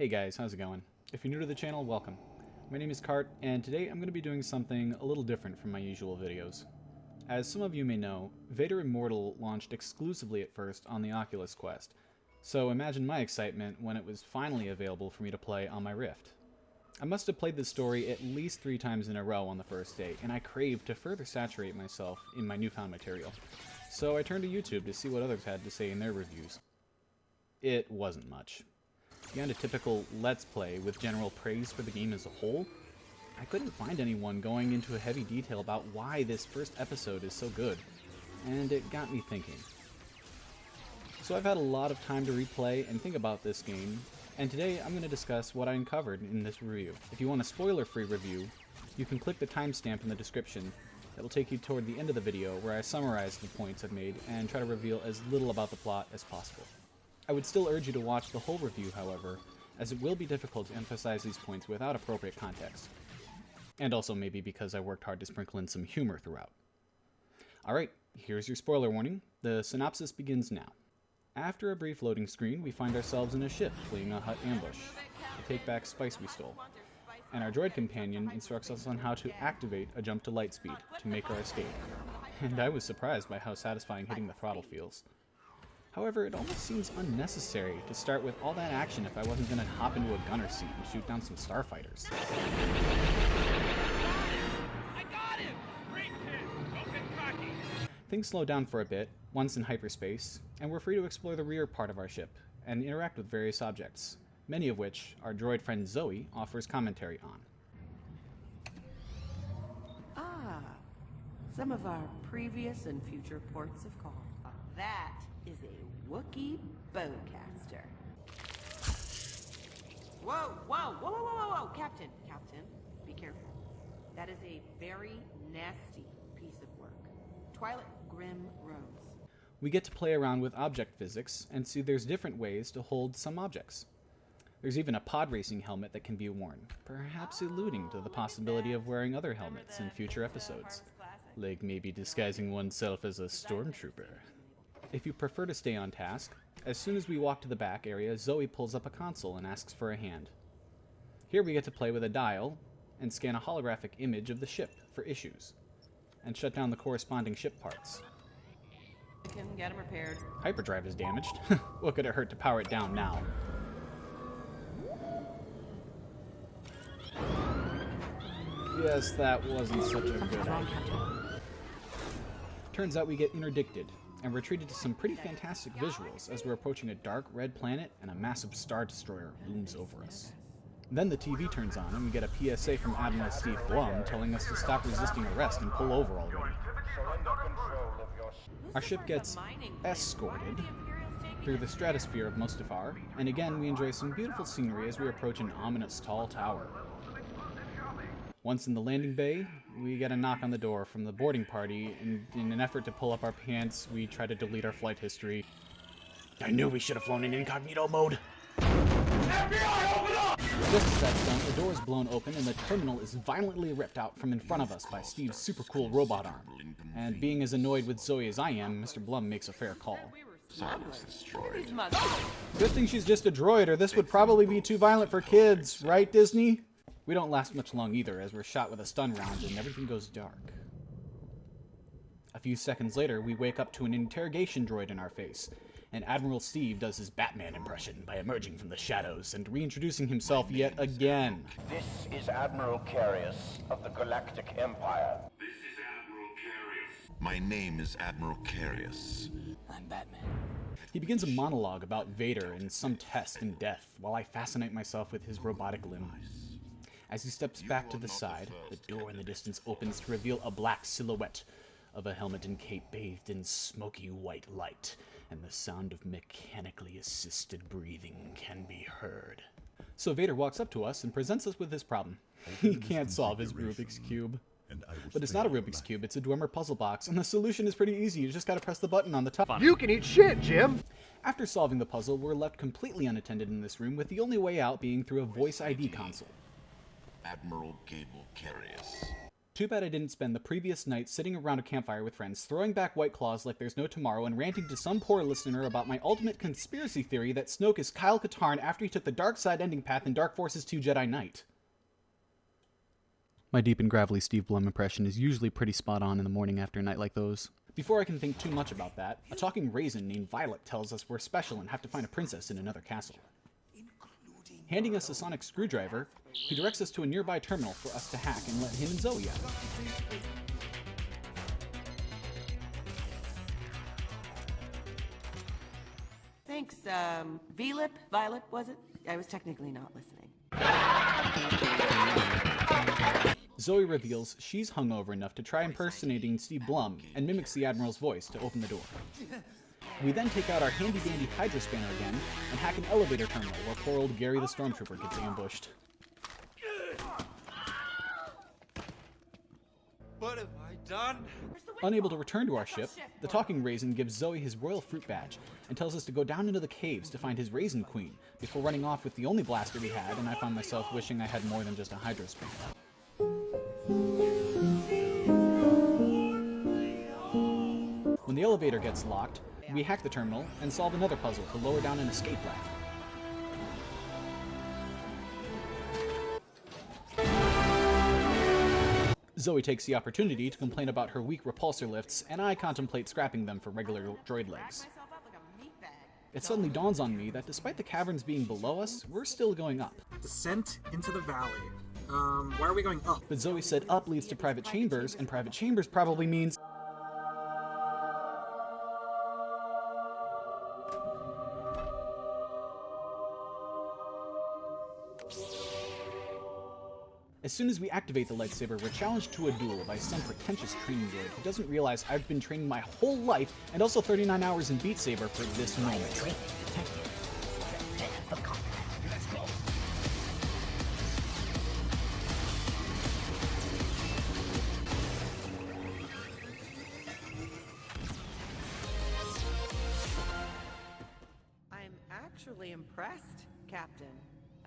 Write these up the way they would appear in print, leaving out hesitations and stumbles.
Hey guys, how's it going? If you're new to the channel, welcome. My name is Cart, and today I'm going to be doing something a little different from my usual videos. As some of you may know, Vader Immortal launched exclusively at first on the Oculus Quest, so imagine my excitement when it was finally available for me to play on my Rift. I must have played this story at least 3 times in a row on the first day, and I craved to further saturate myself in my newfound material. So I turned to YouTube to see what others had to say in their reviews. It wasn't much. Beyond a typical Let's Play with general praise for the game as a whole, I couldn't find anyone going into a heavy detail about why this first episode is so good, and it got me thinking. So I've had a lot of time to replay and think about this game, and today I'm going to discuss what I uncovered in this review. If you want a spoiler-free review, you can click the timestamp in the description. That will take you toward the end of the video where I summarize the points I've made and try to reveal as little about the plot as possible. I would still urge you to watch the whole review, however, as it will be difficult to emphasize these points without appropriate context. And also maybe because I worked hard to sprinkle in some humor throughout. Alright, here's your spoiler warning. The synopsis begins now. After a brief loading screen, we find ourselves in a ship fleeing a Hutt ambush to take back spice we stole. And our droid companion instructs us on how to activate a jump to light speed to make our escape. And I was surprised by how satisfying hitting the throttle feels. However, it almost seems unnecessary to start with all that action if I wasn't going to hop into a gunner seat and shoot down some starfighters. I got him! Great hit! Don't get cocky! Things slow down for a bit, once in hyperspace, and we're free to explore the rear part of our ship and interact with various objects, many of which our droid friend Zoe offers commentary on. Some of our previous and future ports of call. That is a Wookiee bowcaster. Whoa, whoa, whoa, whoa, whoa, whoa, Captain, be careful. That is a very nasty piece of work. Twilight Grim Rose. We get to play around with object physics and see there's different ways to hold some objects. There's even a pod racing helmet that can be worn, perhaps alluding to the possibility of wearing other helmets in future episodes, like maybe disguising oneself as a stormtrooper. If you prefer to stay on task, as soon as we walk to the back area, Zoe pulls up a console and asks for a hand. Here we get to play with a dial and scan a holographic image of the ship for issues, and shut down the corresponding ship parts. We can get them repaired. Hyperdrive is damaged. What could it hurt to power it down now? Yes, that wasn't such a good idea. Turns out we get interdicted, and we're treated to some pretty fantastic visuals as we're approaching a dark red planet and a massive star destroyer looms over us. Then the TV turns on and we get a PSA from Admiral Steve Blum telling us to stop resisting arrest and pull over already. Our ship gets escorted through the stratosphere of Mustafar, and again we enjoy some beautiful scenery as we approach an ominous tall tower. Once in the landing bay, we get a knock on the door from the boarding party, and in an effort to pull up our pants, we try to delete our flight history. I knew we should have flown in incognito mode! FBI, open up! Just as that's done, the door is blown open and the terminal is violently ripped out from in front of us by Steve's super cool robot arm. And being as annoyed with Zoe as I am, Mr. Blum makes a fair call. Good thing she's just a droid, or this would probably be too violent for kids, right, Disney? We don't last much long either, as we're shot with a stun round and everything goes dark. A few seconds later, we wake up to an interrogation droid in our face, and Admiral Steve does his Batman impression by emerging from the shadows and reintroducing himself yet again. This is Admiral Carius of the Galactic Empire. This is Admiral Carius. My name is Admiral Carius. I'm Batman. He begins a monologue about Vader and some test and death, while I fascinate myself with his robotic limb. As he steps back to the side, the door in the distance opens to reveal a black silhouette of a helmet and cape bathed in smoky white light, and the sound of mechanically assisted breathing can be heard. So Vader walks up to us and presents us with his problem. He can't solve his Rubik's Cube. But it's not a Rubik's Cube, it's a Dwemer puzzle box, and the solution is pretty easy. You just gotta press the button on the top. You can eat shit, Jim! After solving the puzzle, we're left completely unattended in this room, with the only way out being through a voice ID console. Admiral Gable Carius. too bad I didn't spend the previous night sitting around a campfire with friends, throwing back White Claws like there's no tomorrow, and ranting to some poor listener about my ultimate conspiracy theory that Snoke is Kyle Katarn after he took the dark side ending path in Dark Forces 2 Jedi Knight. My deep and gravelly Steve Blum impression is usually pretty spot on in the morning after a night like those. Before I can think too much about that, a talking raisin named Violet tells us we're special and have to find a princess in another castle. Handing us a sonic screwdriver, he directs us to a nearby terminal for us to hack and let him and Zoe out. Thanks, Violet, was it? I was technically not listening. Zoe reveals she's hungover enough to try impersonating Steve Blum and mimics the Admiral's voice to open the door. We then take out our handy-dandy Hydra spanner again and hack an elevator terminal where poor old Gary the Stormtrooper gets ambushed. What have I done? Unable to return to our ship, the talking raisin gives Zoe his royal fruit badge and tells us to go down into the caves to find his Raisin Queen before running off with the only blaster we had, and I found myself wishing I had more than just a Hydra spanner. When the elevator gets locked, we hack the terminal and solve another puzzle to lower down an escape ladder. Zoe takes the opportunity to complain about her weak repulsor lifts, and I contemplate scrapping them for regular droid legs. It suddenly dawns on me that despite the caverns being below us, we're still going up. Descent into the valley. Why are we going up? But Zoe said up leads to private chambers, and private chambers probably means... As soon as we activate the lightsaber, we're challenged to a duel by some pretentious training droid who doesn't realize I've been training my whole life and also 39 hours in Beat Saber for this moment. I'm actually impressed, Captain.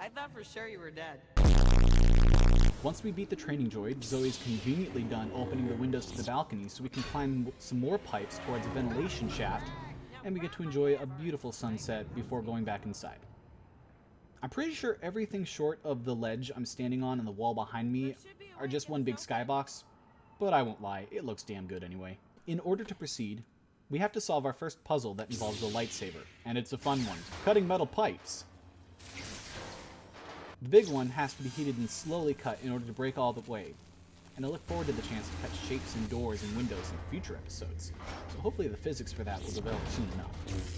I thought for sure you were dead. Once we beat the training droid, Zoe's conveniently done opening the windows to the balcony so we can climb some more pipes towards a ventilation shaft, and we get to enjoy a beautiful sunset before going back inside. I'm pretty sure everything short of the ledge I'm standing on and the wall behind me are just one big skybox, but I won't lie, it looks damn good anyway. In order to proceed, we have to solve our first puzzle that involves the lightsaber, and it's a fun one, cutting metal pipes. The big one has to be heated and slowly cut in order to break all the way, and I look forward to the chance to cut shapes and doors and windows in future episodes, so hopefully the physics for that will develop soon enough.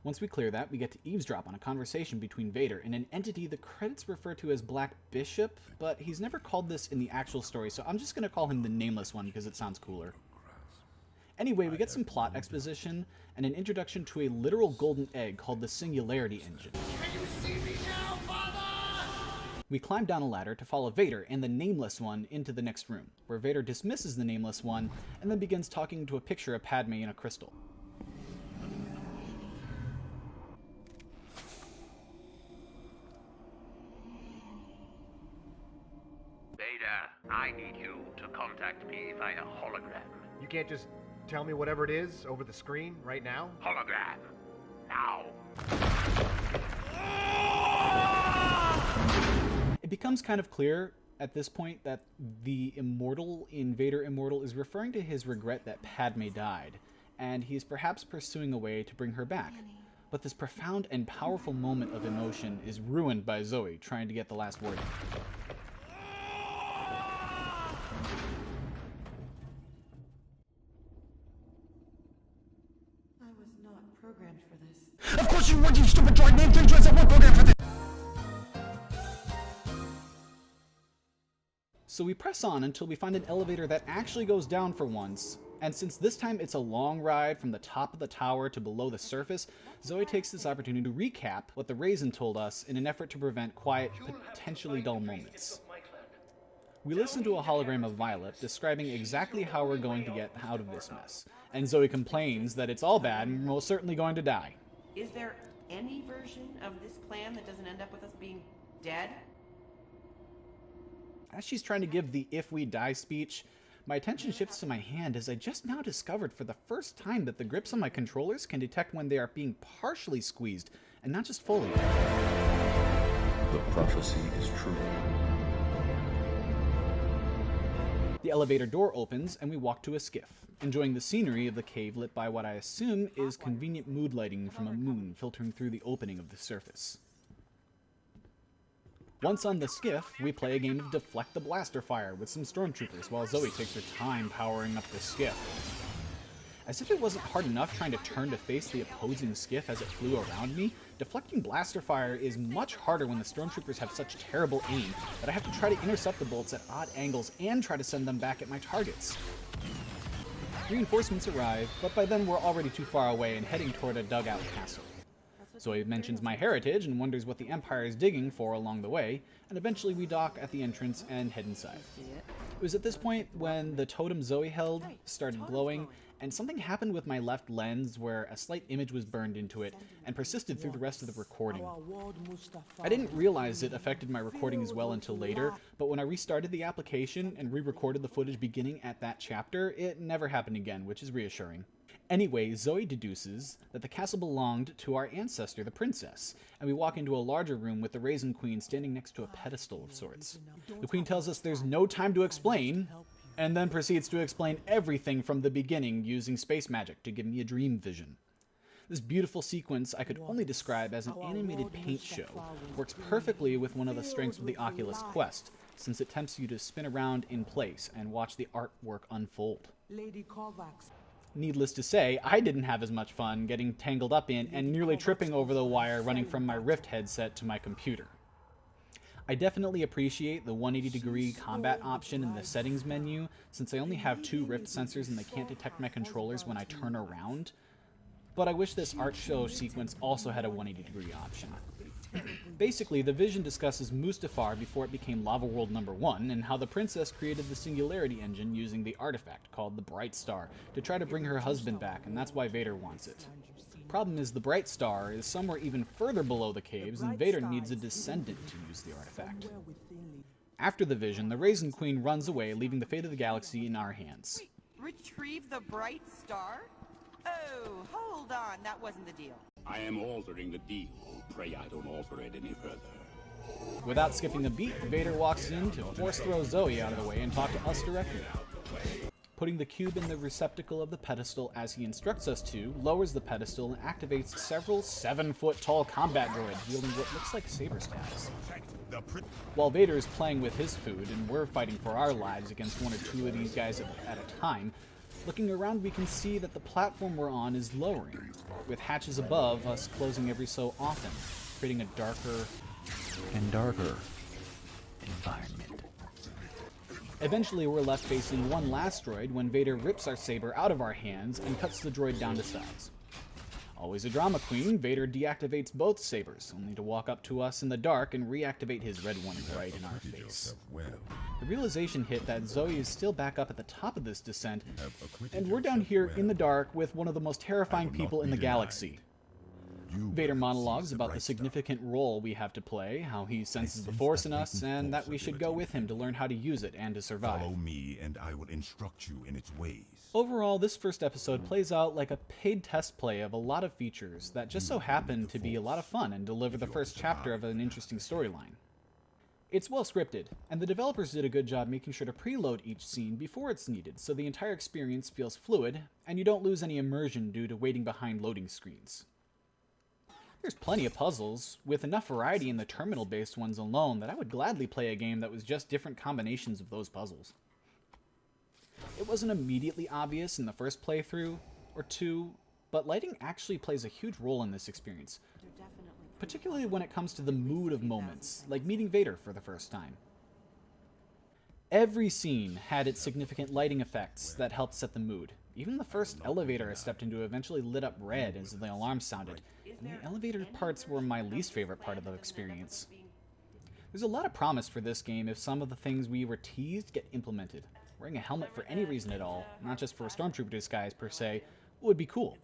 Once we clear that, we get to eavesdrop on a conversation between Vader and an entity the credits refer to as Black Bishop, but he's never called this in the actual story, so I'm just going to call him the Nameless One because it sounds cooler. Anyway, we get some plot exposition and an introduction to a literal golden egg called the Singularity Engine. We climb down a ladder to follow Vader and the Nameless One into the next room, where Vader dismisses the Nameless One and then begins talking to a picture of Padme in a crystal. Vader, I need you to contact me via hologram. You can't just tell me whatever it is over the screen right now? Hologram. Now. It becomes kind of clear at this point that the Immortal in Vader Immortal is referring to his regret that Padme died, and he's perhaps pursuing a way to bring her back. But this profound and powerful moment of emotion is ruined by Zoe trying to get the last word. I was not programmed for this. Of course you weren't, you stupid droid! Name 3 droids that weren't programmed for this! So we press on until we find an elevator that actually goes down for once, and since this time it's a long ride from the top of the tower to below the surface, Zoe takes this opportunity to recap what the Raisin told us in an effort to prevent quiet, potentially dull moments. We listen to a hologram of Violet describing exactly how we're going to get out of this mess, and Zoe complains that it's all bad and we're most certainly going to die. Is there any version of this plan that doesn't end up with us being dead? As she's trying to give the if we die speech, My attention shifts to my hand as I just now discovered for the first time that the grips on my controllers can detect when they are being partially squeezed, and not just fully. The prophecy is true. The elevator door opens and we walk to a skiff, enjoying the scenery of the cave lit by what I assume is convenient mood lighting from a moon filtering through the opening of the surface. Once on the skiff, we play a game of Deflect the Blaster Fire with some stormtroopers while Zoe takes her time powering up the skiff. As if it wasn't hard enough trying to turn to face the opposing skiff as it flew around me, deflecting blaster fire is much harder when the stormtroopers have such terrible aim that I have to try to intercept the bolts at odd angles and try to send them back at my targets. Reinforcements arrive, but by then we're already too far away and heading toward a dugout castle. Zoe mentions my heritage and wonders what the Empire is digging for along the way, and eventually we dock at the entrance and head inside. It was at this point when the totem Zoe held started glowing, and something happened with my left lens where a slight image was burned into it and persisted through the rest of the recording. I didn't realize it affected my recording as well until later, but when I restarted the application and re-recorded the footage beginning at that chapter, it never happened again, which is reassuring. Anyway, Zoe deduces that the castle belonged to our ancestor, the princess, and we walk into a larger room with the Raisin Queen standing next to a pedestal of sorts. The Queen tells us there's no time to explain, and then proceeds to explain everything from the beginning using space magic to give me a dream vision. This beautiful sequence I could only describe as an animated paint show works perfectly with one of the strengths of the Oculus Quest, since it tempts you to spin around in place and watch the artwork unfold. Needless to say, I didn't have as much fun getting tangled up in and nearly tripping over the wire running from my Rift headset to my computer. I definitely appreciate the 180-degree combat option in the settings menu, since I only have 2 Rift sensors and they can't detect my controllers when I turn around, but I wish this art show sequence also had a 180-degree option. Basically, the vision discusses Mustafar before it became Lava World No. 1, and how the princess created the Singularity engine using the artifact called the Bright Star to try to bring her husband back, and that's why Vader wants it. Problem is, the Bright Star is somewhere even further below the caves, and Vader needs a descendant to use the artifact. After the vision, the Raisin Queen runs away, leaving the fate of the galaxy in our hands. Retrieve the Bright Star? Oh, hold on, that wasn't the deal. I am altering the deal. Pray I don't alter it any further. Without skipping a beat, Vader walks in to force throw Zoe out of the way and talk to us directly. Putting the cube in the receptacle of the pedestal as he instructs us to, lowers the pedestal and activates several 7-foot-tall combat droids wielding what looks like saber staves. While Vader is playing with his food and we're fighting for our lives against 1 or 2 of these guys at a time, looking around we can see that the platform we're on is lowering, with hatches above us closing every so often, creating a darker and darker environment. Eventually we're left facing one last droid when Vader rips our saber out of our hands and cuts the droid down to size. Always a drama queen, Vader deactivates both sabers, only to walk up to us in the dark and reactivate his red one right in our face. The realization hit that Zoe is still back up at the top of this descent, and we're down here in the dark with one of the most terrifying people in the galaxy. Vader monologues about the significant role we have to play, how he senses the Force in us, and that we should go with him to learn how to use it and to survive. Follow me, and I will instruct you in its ways. Overall, this first episode plays out like a paid test play of a lot of features that just so happen to be a lot of fun and deliver the first chapter of an interesting storyline. It's well scripted, and the developers did a good job making sure to preload each scene before it's needed, so the entire experience feels fluid, and you don't lose any immersion due to waiting behind loading screens. There's plenty of puzzles, with enough variety in the terminal-based ones alone that I would gladly play a game that was just different combinations of those puzzles. It wasn't immediately obvious in the first playthrough or 2, but lighting actually plays a huge role in this experience, particularly when it comes to the mood of moments, like meeting Vader for the first time. Every scene had its significant lighting effects that helped set the mood. Even the first elevator I stepped into eventually lit up red as the alarm sounded, and the elevator parts were my least favorite part of the experience. There's a lot of promise for this game if some of the things we were teased get implemented. Wearing a helmet for any reason at all, not just for a stormtrooper disguise per se, would be cool.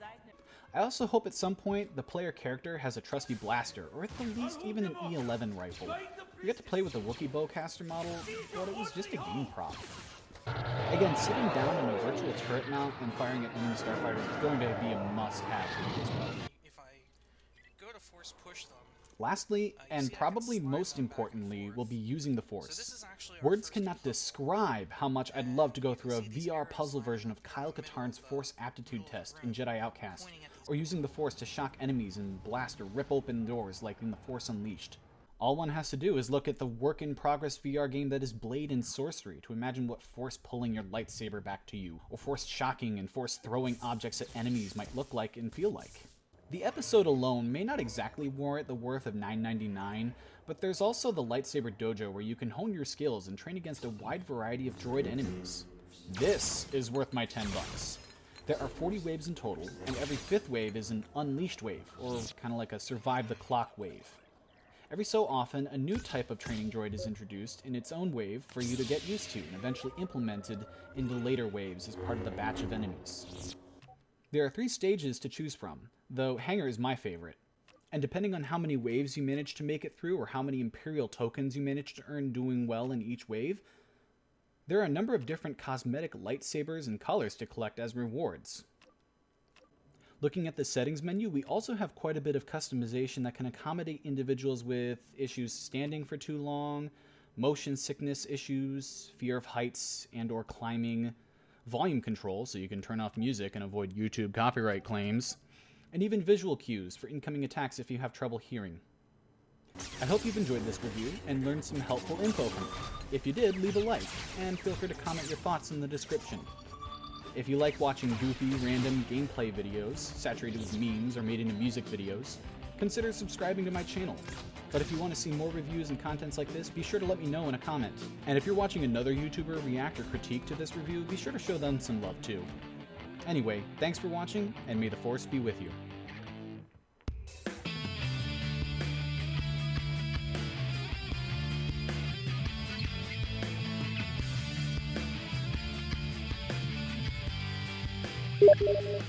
I also hope at some point the player character has a trusty blaster, or at the least even an E11 rifle. We got to play with the Wookiee bowcaster model, but it was just a game prop. Again, sitting down in a virtual turret mount and firing at enemy starfighters is going to be a must-have for you as well. If I go to force push them, Lastly, and see I can probably slide most them back and importantly, forth. will be using the so Force. this is actually our Words first cannot puzzle. describe how much I'd love to go through a see these VR arrows puzzle lining version up of in the Kyle middle Katarn's of the Force Aptitude middle of test the in room, Jedi Outcast, pointing at these or using the Force to shock enemies and blast or rip open doors like in the Force Unleashed. All one has to do is look at the work-in-progress VR game that is Blade and Sorcery to imagine what Force pulling your lightsaber back to you, or Force shocking and Force throwing objects at enemies might look like and feel like. The episode alone may not exactly warrant the worth of $9.99, but there's also the Lightsaber Dojo where you can hone your skills and train against a wide variety of droid enemies. This is worth my $10. There are 40 waves in total, and every 5th wave is an Unleashed wave, or kind of like a Survive the Clock wave. Every so often, a new type of training droid is introduced in its own wave for you to get used to and eventually implemented into later waves as part of the batch of enemies. There are 3 stages to choose from, though Hangar is my favorite. And depending on how many waves you manage to make it through or how many Imperial tokens you manage to earn doing well in each wave, there are a number of different cosmetic lightsabers and colors to collect as rewards. Looking at the settings menu, we also have quite a bit of customization that can accommodate individuals with issues standing for too long, motion sickness issues, fear of heights and or climbing, volume control so you can turn off music and avoid YouTube copyright claims, and even visual cues for incoming attacks if you have trouble hearing. I hope you've enjoyed this review and learned some helpful info from it. If you did, leave a like, and feel free to comment your thoughts in the description. If you like watching goofy, random gameplay videos, saturated with memes or made into music videos, consider subscribing to my channel. But if you want to see more reviews and contents like this, be sure to let me know in a comment. And if you're watching another YouTuber react or critique to this review, be sure to show them some love too. Anyway, thanks for watching, and may the Force be with you. You